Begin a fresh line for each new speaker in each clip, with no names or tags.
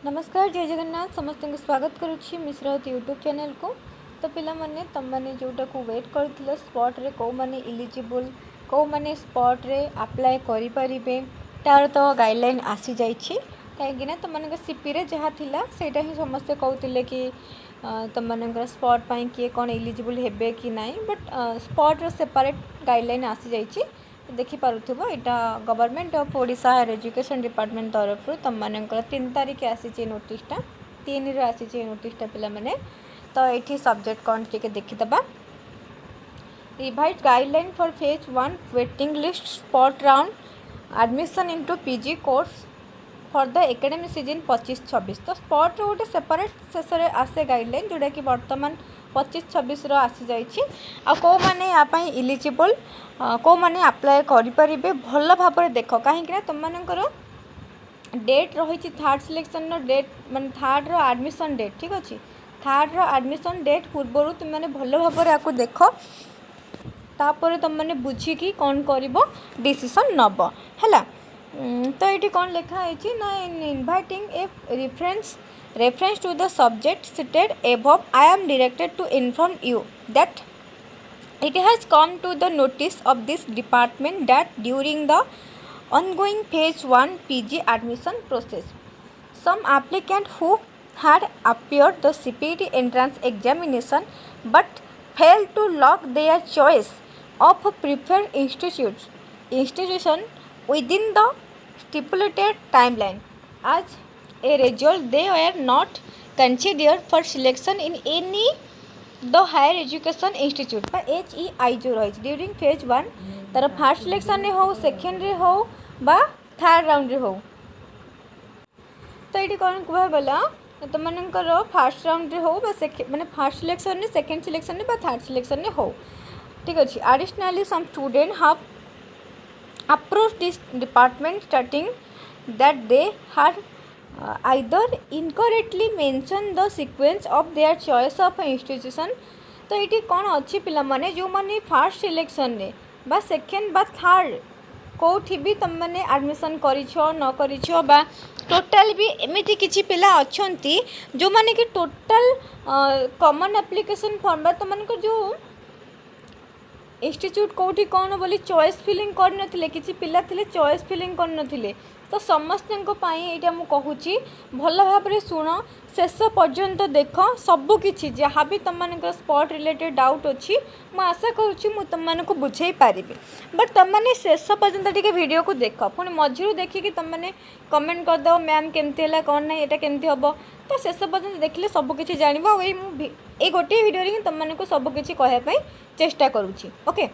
नमस्कार जय जगन्नाथ समस्त को स्वागत करुच्ची मिश्रावती यूट्यूब चैनल को। तो पिला माने तम माने जोटा को वेट करथिले स्पॉट रे को माने इलिजिबल को माने स्पॉट रे अप्लाई करि परिबे तार तो गाइडलाइन आसी जाइछि काहेकि ना तम माने सीपी रे जहा थिला सेटा ही समस्त कहउतिले कि तम माने स्पॉट पई किए कोन इलिजिबल हेबे कि नाही बट स्पॉट रो सेपरेट गाइडलाइन आसी जाइछि देखिपुव यहाँ government of Odisha higher education department तरफ तुम मान 3 तारिख आसी नोटिसटा 3 रे आसी नोटिसटा पिला माने तो ये सब्जेक्ट कौन टे देखीदबा revise guideline for phase 1 waiting list spot round admission into PG course for the academic season 25-26 तो स्पॉट गोटे सेपरेट शेष आसे गाइडलाइन जोटा कि बर्तमान 25-26 आसी जाइए आ को माने या पई इलिजिबल को माने अप्लाई करि परिबे भल भाव देख कहीं तुम मानकर डेट रही थर्ड सिलेक्शन डेट मान थर्ड रो एडमिशन डेट ठीक अच्छे थर्ड रो एडमिशन डेट पूर्व तुम मैंने भल भाव आपको देख तापर तुम मैंने बुझिकी कौन कर डिसीजन नब है तो ये कौन लिखाई ना इन inviting A reference to the subject stated above, I am directed to inform you that it has come to the notice of this department that during the ongoing phase 1 PG admission process, some applicants who had appeared the CPT entrance examination but failed to log their choice of preferred institution within the stipulated timeline. As a result, they were not considered for selection in any the higher education institute पर HEI जो रही during phase 1 तार first selection रे हो second रे हो बा third round रे हो तो ये कौन कहगला तुम मानकर फर्स्ट राउंड रे हो माने फर्स्ट सिलेक्शन रे सेकेंड सिलेक्शन रे बा थर्ड सिलेक्शन रे हो ठीक अच्छे additionally some student have approached this department starting that they had either incorrectly mentioned the sequence of their choice of institution तो ये कौन अच्छी पिला माने जो माने फर्स्ट सिलेक्शन रे बा सेकेंड बा थर्ड कौटी भी तुम मैंने एडमिशन करिछो न करिछो बा टोटाल भी एमिति किछि पिला अछंती जो माने कि टोटाल कॉमन एप्लिकेशन फॉर्म बा तुम माने जो इंस्टीट्यूट कौटी कौन बोली चॉइस फिलिंग करनथिले किछि पिला थिले चॉइस फिलिंग करनथिले तो समस्त यहाँ मुझे कहूँ भल भाव शुण शेष पर्यंत देख सबकि जहाँ भी तुम मान स्पॉट रिलेटेड डाउट अच्छी मुझे आशा करुँच तुमको बुझे पारि बट तुमने शेष पर्यंत टे वीडियो को देख पुणी मझीरू देखिकी तुमने कमेंट करदेव मैम केमती है कौन ना यहाँ केमती हम तो शेष पर्यंत देखिले सबकि जान ये गोटे वीडियो ही तुमको सबकि कहवाई चेष्टा करुँची ओके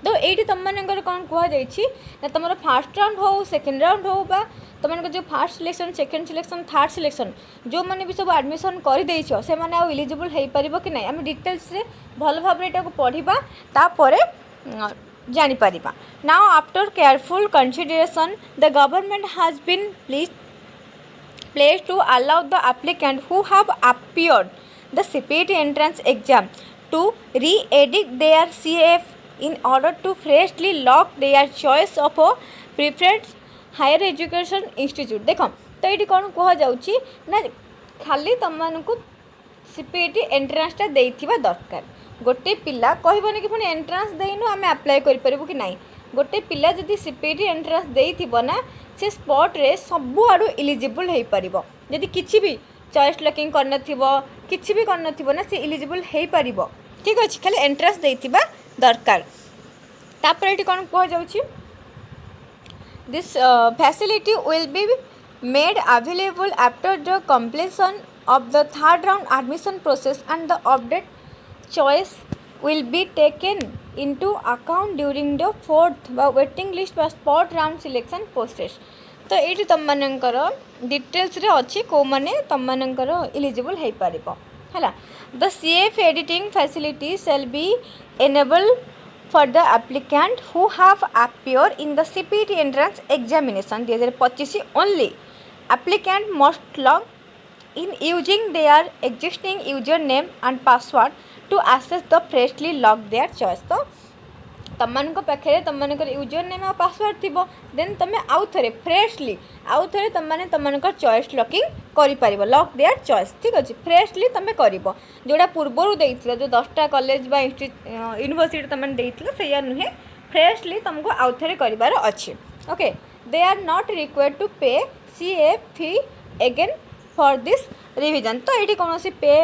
तो ये तुम मानकर कौन कहुई ना तुम फास्ट राउंड हो सेकेंड राउंड हो बा तुम जो fast selection second selection third selection जो मैंने भी सब एडमिशन करदेच से मैंने आउ इलिजिबल हो पार कि ना आम डिटेल्स रे भल भाव यहाँ पढ़ा तापर जापर now after careful consideration the government has been place to allow the applicant who have appeared the CPT entrance exam to re-edit their CF in order to freshly lock their choice of a preferred higher education institute देख तो ये कौन कह जाऊँगी ना खाली तुमको CPT एंट्रांसटा देइथिबा दरकार गोटे पिला कहबनी कि पुणी एंट्रांस देइनु आम अप्लाई करिपरिबु कि नाही गोटे पिला जदि CPT एंट्रांस देइथिबो ना से स्पॉट रे सबु आडू इलिजिबल हो पारिबो जदि किछि भी चॉइस लॉकिंग करनथिबो किछि भी करनथिबो ना से इलिजिबल हो पारिबो ठीक अछि खाली एंट्रांस देइथिबा दरकार तापर ये कौन कह जाऊँगी this facility will be made available after the completion of the third round admission process and the update choice will be taken into account during the fourth waiting list বা spot round selection process तो ये तुम मानकर details रे अच्छी को माने तुम मानकर इलिजिबल हो पारिबो हैला the CF editing facility shall be enable for the applicant who have appeared in the CPT entrance examination 2025 only. Applicant must log in using their existing username and password to access the freshly logged their choice. तो तमମାନଙ୍କ पाखे तुमर user name और password थी then तुम आउ थे freshly आउ थे तुमने तुमर चॉइस लॉकिंग कर लॉक देयर चॉइस ठीक अच्छे फ्रेशली तुम कर जोड़ा पूर्वर देते जो 10टा कॉलेज बा यूनिवर्सिटी तुमने देते से नुहे फ्रेशली तुमको आउ थे करार अच्छे okay they are not required to pay C A fee again for this revision तो ये कौन पे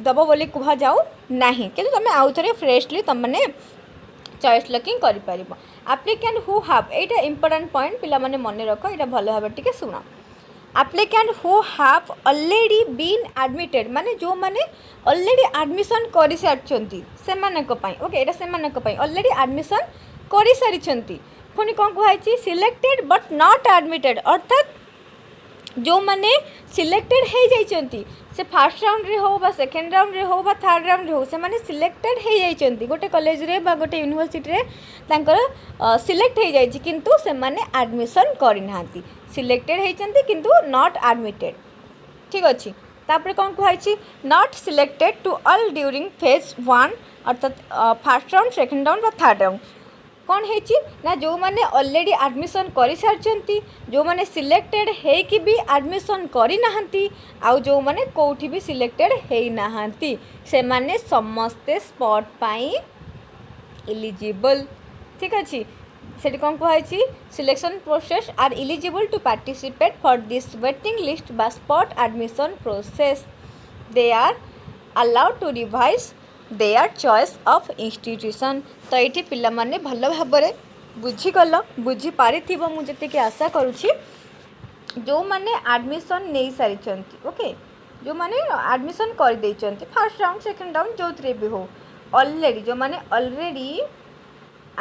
दब बोली कह जाऊ ना कि तुम आउ थे फ्रेशली तुमने चॉइस लॉकिंग कर applicant who how Etah important point पिला माने मन रख ये भल भाव टिके सुन applicant who have already been admitted माने जो माने ऑलरेडी एडमिशन कर सारी से ओके ये से ऑलरेडी एडमिशन कर सारी पुणी कौन कहुई सिलेक्टेड बट नॉट एडमिटेड अर्थात जो माने सिलेक्टेड हो जाइछंती से फर्स्ट राउंड रे हो बा सेकेंड राउंड रे हो बा थर्ड राउंड रे हो से माने सिलेक्टेड हो जाइछंती गोटे कॉलेज रे बा गोटे यूनिवर्सिटी रे तांकर सिलेक्ट हो जाइछि किंतु से माने एडमिशन करि नांती सिलेक्टेड होइछंती किंतु नॉट एडमिटेड ठीक अछि तापर कौन कहुई not selected to all during phase 1 अर्थात फर्स्ट राउंड सेकेंड राउंड बा थर्ड राउंड कौन है जो माने ऑलरेडी एडमिशन कर सारी जो माने सिलेक्टेड है कि भी एडमिशन करी आउ जो माने कोठी भी सिलेक्टेड है नहांती से माने समस्ते स्पॉट पाई एलिजिबल ठीक अच्छे से कौन कहुई selection process are eligible to participate for this waiting list बा spot admission process they are allowed to revise their choice of institution तो ये पिला माने भल भाव बुझीगल बुझीपारी मुझे आशा करुँची जो माने एडमिशन नहीं सारी ओके जो माने एडमिशन कर देइचंती फर्स्ट राउंड सेकेंड राउंड जो थे भी हो ऑलरेडी जो माने ऑलरेडी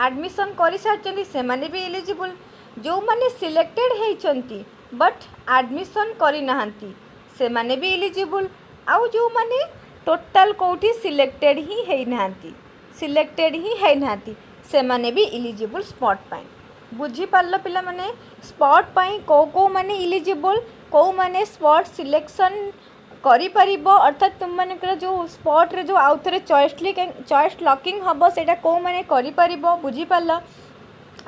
एडमिशन कर सारी से माने भी एलिजिबल जो माने सिलेक्टेड होइचंती बट एडमिशन करी नाहंती से माने भी एलिजिबल आउ जो माने टोटाल कौटी सिलेक्टेड ही है नाहंती सिलेक्टेड ही है नाहंती से माने भी एलिजिबल स्पॉट पाई बुझी पारल पिला माने स्पॉट पाई को माने एलिजिबल को माने स्पॉट सिलेक्शन करि परिबो अर्थात तुम माने जो स्पॉट रे जो आउ थे चॉइस लॉकिंग हम सेटा को माने करि परिबो बुझी पारल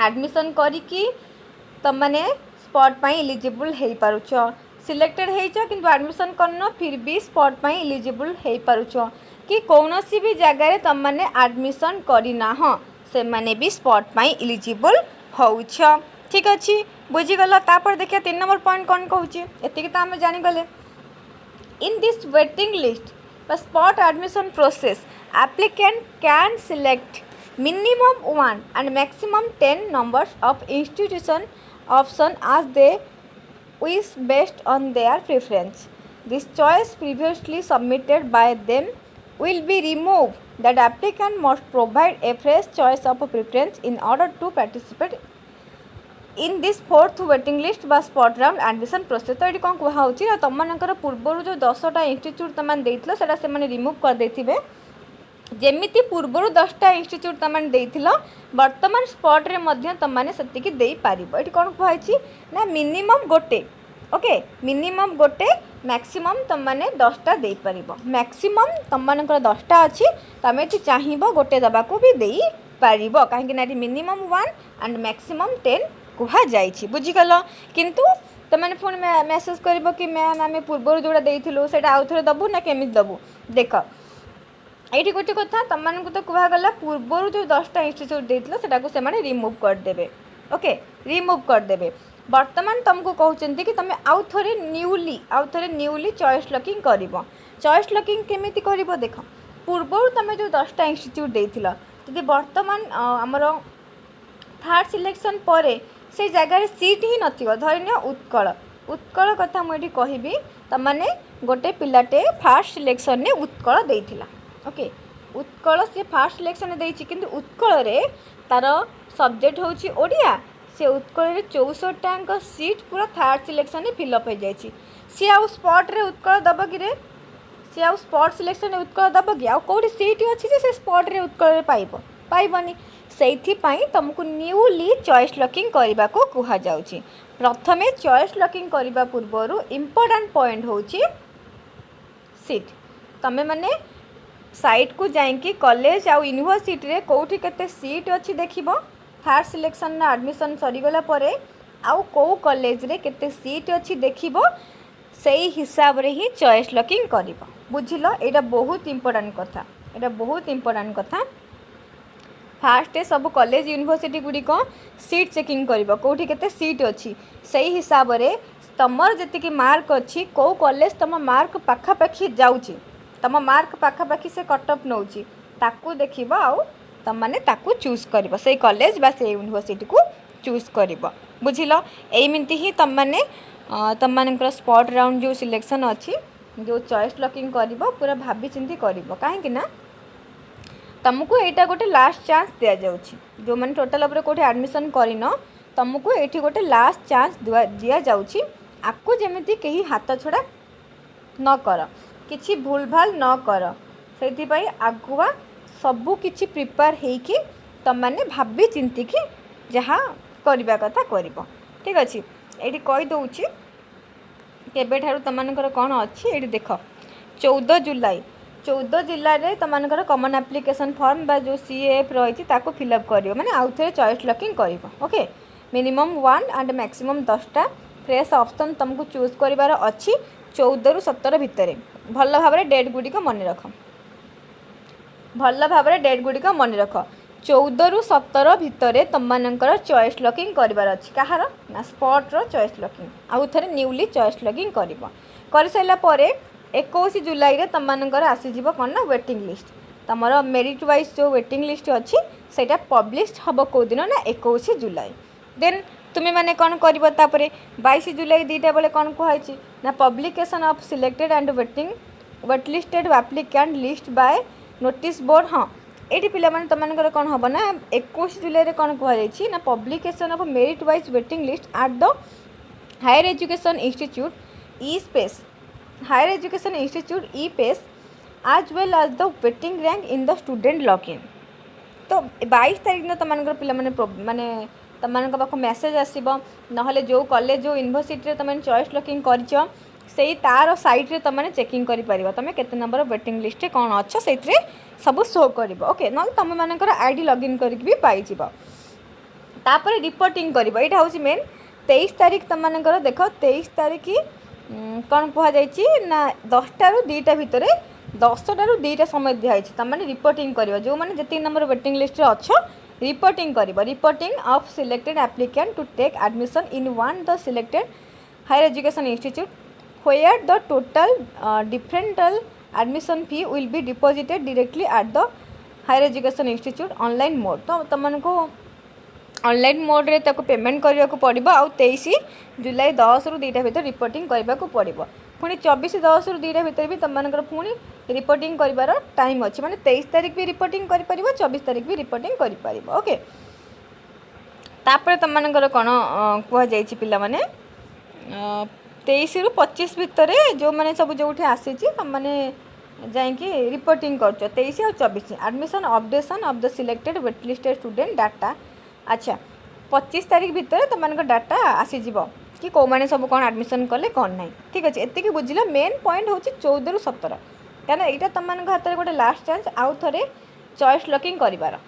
एडमिशन करिकी तुम माने स्पॉट पाई एलिजिबल है पारुछ सिलेक्टेड हो किंतु एडमिशन करन फिर भी स्पॉट पाई एलिजिबल हो पारुछ कि कौनसी भी जगह तुम माने एडमिशन करना से माने भी स्पॉट पाई एलिजिबल होउछ ठीक अच्छे बुझीगल तापर देखिए 3 नंबर पॉइंट कौन कहूँ एति तो आम जानीगले in this waiting list spot admission process applicant can select minimum 1 and maximum 10 numbers of institution option as they wish based on their preference. This choice previously submitted by them will be removed. That applicant must provide a fresh choice of preference in order to participate in this fourth waiting list बा spot round admission process. तो ये कौन कहुँ तुम मनकर पूर्वर जो 10टा institute तुम देइथिलो सेटा से माने रिमूव कर देथिबे जेमिति पूर्वर 10टा इंस्टीट्यूट तुमने देइथिलो वर्तमान स्पॉट रे मध्य तुमने सेतिकी देई पारिबो एठी कोन कहैछि ना मिनिमम गोटे ओके मिनिमम गोटे मैक्सिमम तुमने 10टा देई पारिबो मैक्सिमम तुमनकर 10टा अछि तमे एठी चाहिबो गोटे दबाको भी देई पारिबो काहेकि ना एठी मिनिमम 1 एंड मैक्सिमम 10 कहा जाइछि बुझिगल किंतु तुमने फोन में मेसेज करिबो कि मैम आमे पूर्वर जोड़ा देइथिलो सेटा आउ थरे दबु ना केमिति दबु देख ये गोटे कथा तुम मानक तो कहगला पूर्वर जो 10टा इंस्टीट्यूट देइथिलो सेटा को से माने रिमूव कर देबे ओके रिमूव कर देबे वर्तमान तुमको कहउचंती कि तुम आउ थरे न्यूली चॉइस लॉकिंग करिवो चॉइस लॉकिंग केमिति करिवो देख पूर्वर तुम जो 10टा इंस्टीट्यूट देइथिलो यदि वर्तमान हमर थर्ड सिलेक्शन परे से जगह सीट ही नथिबो धरिनियो उत्कल कथा मुझे कहबी तमाने गोटे पिलाटे फास्ट सिलेक्शन ने उत्कल देइथिला ओके उत्कल से फास्ट सिलेक्शन देइछि किंतु उत्कल रे तार सब्जेक्ट होछि ओडिया से उत्कल रे 64टांक सीट पूरा थर्ड सिलेक्शन ने फिलअप हो जाइछि सी आउ स्पॉट रे उत्कल दब कि रे सी आउ स्पॉट सिलेक्शन उत्कल दब कि आउ कोठी सीट अछि जे से स्पॉट रे उत्कल रे पाइबनी से तुमको न्यूली चॉइस लॉकिंग करने को कह जाउछि प्रथमे चॉइस लॉकिंग करने पूर्वर इंपोर्टेंट पॉइंट होछि सीट तमे माने साइट को जाइंकी कॉलेज आउ यूनिवर्सिटी रे कोठी केते सीट अच्छी देखिबो थर्ड सिलेक्शन ना एडमिशन सरीगला परे आउ को कॉलेज रे केते सीट अच्छी देखिबो सेही हिसाब रे ही चॉइस लॉकिंग करिबो बुझिलो एटा बहुत इंपोर्टेंट कथा एटा बहुत इंपोर्टेंट कथा फास्ट सब कॉलेज यूनिवर्सिटी गुड़िक सीट चेकिंग करिबो कोठी केते सीट अच्छी सेही हिसाब रे तमर जति मार्क अच्छी को कॉलेज तम मार्क पाखापाखी जाउची तम मार्क पाखापाखी से कटअप नौची ताकू देखिबो आउ तम माने ताकू चूज करिबो से कॉलेज बा से यूनिवर्सिटी को चूज करिबो बुझिलो एमिति ही तम माने तम मानकर स्पॉट राउंड जो सिलेक्शन अच्छी जो चॉइस लॉकिंग करिबो पूरा भाबी चिंती करिबो काहे कि ना तुमको यहाँ गोटे लास्ट चांस दि जाऊँगी जो मैंने टोटाल उपर कौटे एडमिशन करन तुमको ये गोटे लास्ट चांस दि जाऊँगी आपको जमी कहीं हाथ छड़ा न कर किसी भूल भाल न कर से आगुआ सबू किसी प्रिपेयर होकि तुम मैंने भाभी चिंतिकी जहाँ करवा कथा कर ठीक अच्छे ये कहीदे केबेठार तुमर कौन अच्छी ये देख 14 जुलाई 14 जिले में तुमर कमन एप्लिकेशन फॉर्म बा जो CAF रही फिलअप कर मैंने आउ थे चॉइस लॉकिंग कर ओके मिनिमम 1 एंड मैक्सिमम 10टा फ्रेश ऑप्शन तुमको चूज करार अच्छी 14 ରୁ 17 भितर भल भाव डेट गुड़िक मन रख भल भाव डेट गुड़िक मन रख 14 ରୁ 17 भितर तुमर चॉइस लॉकिंग करार अच्छी कहार ना स्पॉट्र चॉइस लॉकिंग आउ थे न्यूली चॉइस लॉकिंग कर सारा 21 जुलाई रे तुमर आसीज कौन ना वेटिंग लिस्ट तुम मेरिट वाइज जो वेटिंग लिस्ट अच्छी सेटा पब्लिश हम कौ दिन ना 21 जुलाई देन तुम्हें मैंने कौन कर 22 जुलाई 2टा बेले कौन कहुई ना publication of selected and waitlisted applicant list by notice board हाँ ये पिला तुमर कौन हम ना 21 जुलाई रे कौन कहुई ना publication of merit wise waiting list at the higher education institute e space higher education institute e-space as well as the waiting rank in the student login तो 22 तारीख दिन तुम पिला माने तुम पाख मेसेज आसो ना जो कॉलेज जो यूनिवर्सिटी तुम चॉइस लॉकिंग कर तार साइट रे तुमने चेकिंग कर तुम केते नंबर वेटिंग लिस्ट कौन अच्छ से सब शो कर ओके ना तुम मानकर आईडी लॉगिन करके पाइज तापर रिपोर्टिंग कर यहाँ हूँ मेन 23 तारीख तुम देख 23 तारीख कौन कहुई ना 10टा ରୁ 2ଟା भितर 10टा ରୁ 2ଟା समय दिखाई तुमने रिपोर्टिंग कर जो मैंने जितने नंबर वेटिंग लिस्ट अच्छ रिपोर्टिंग कर reporting of selected applicant to take admission in one the selected higher education institute where the total differential admission fee will be deposited directly at the higher education institute online mode तो तुमको online mode रे ताको payment करने को पड़ो आउ 23 जुलाई 10 ରୁ 2ଟା भितर रिपोर्टिंग करने को पड़ो पुणी 24/10 ରୁ 2ଟା भितर भी तुमर पुणी रिपोर्टिंग कर टाइम अच्छे माने 23 तारीख भी रिपोर्टिंग कर 24 तारीख भी रिपोर्टिंग कर ओके तापर तुमर कौन कहुई पिला माने 23 ରୁ 25 भितर जो मैंने सब जो आसी मैंने जाइए रिपोर्टिंग कर 23 और 24 admission updation of the selected waitlisted student data अच्छा 25 तारीख भितर तुमको डाटा आसीज कि कौ मैंने सब कौन एडमिशन कले कौन ना ठीक अच्छे एति बुझिल मेन पॉइंट हूँ 14 ରୁ 17 क्या यहाँ तुम हाथ में गोटे लास्ट चांस आउ थे चॉइस लॉकिंग कर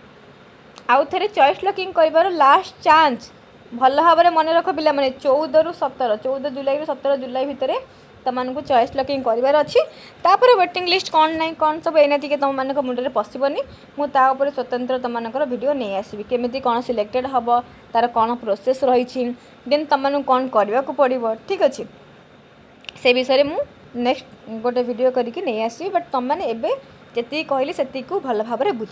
आउ थे चॉइस लॉकिंग कर लास्ट चांस भल भाव में मन रख पिला माने 14 ରୁ 17 14 जुलाई ରୁ 17 जुलाई भितर तुमको चॉइस लॉकिंग करार अच्छी तापर वेटिंग लिस्ट कौन ना कौन सब एना टी तुम मान मुंडे पशबनी मुझे स्वतंत्र तुमको वीडियो नहीं आसबि केमी कौन सिलेक्टेड हम तार कौन प्रोसेस रही देन तुमको कौन करने को पड़ो ठीक अच्छे से विषय में नेक्स्ट गोटे वीडियो करके नहीं आसबि बट तुम मैंने जी कहली से भल भाव बुझ।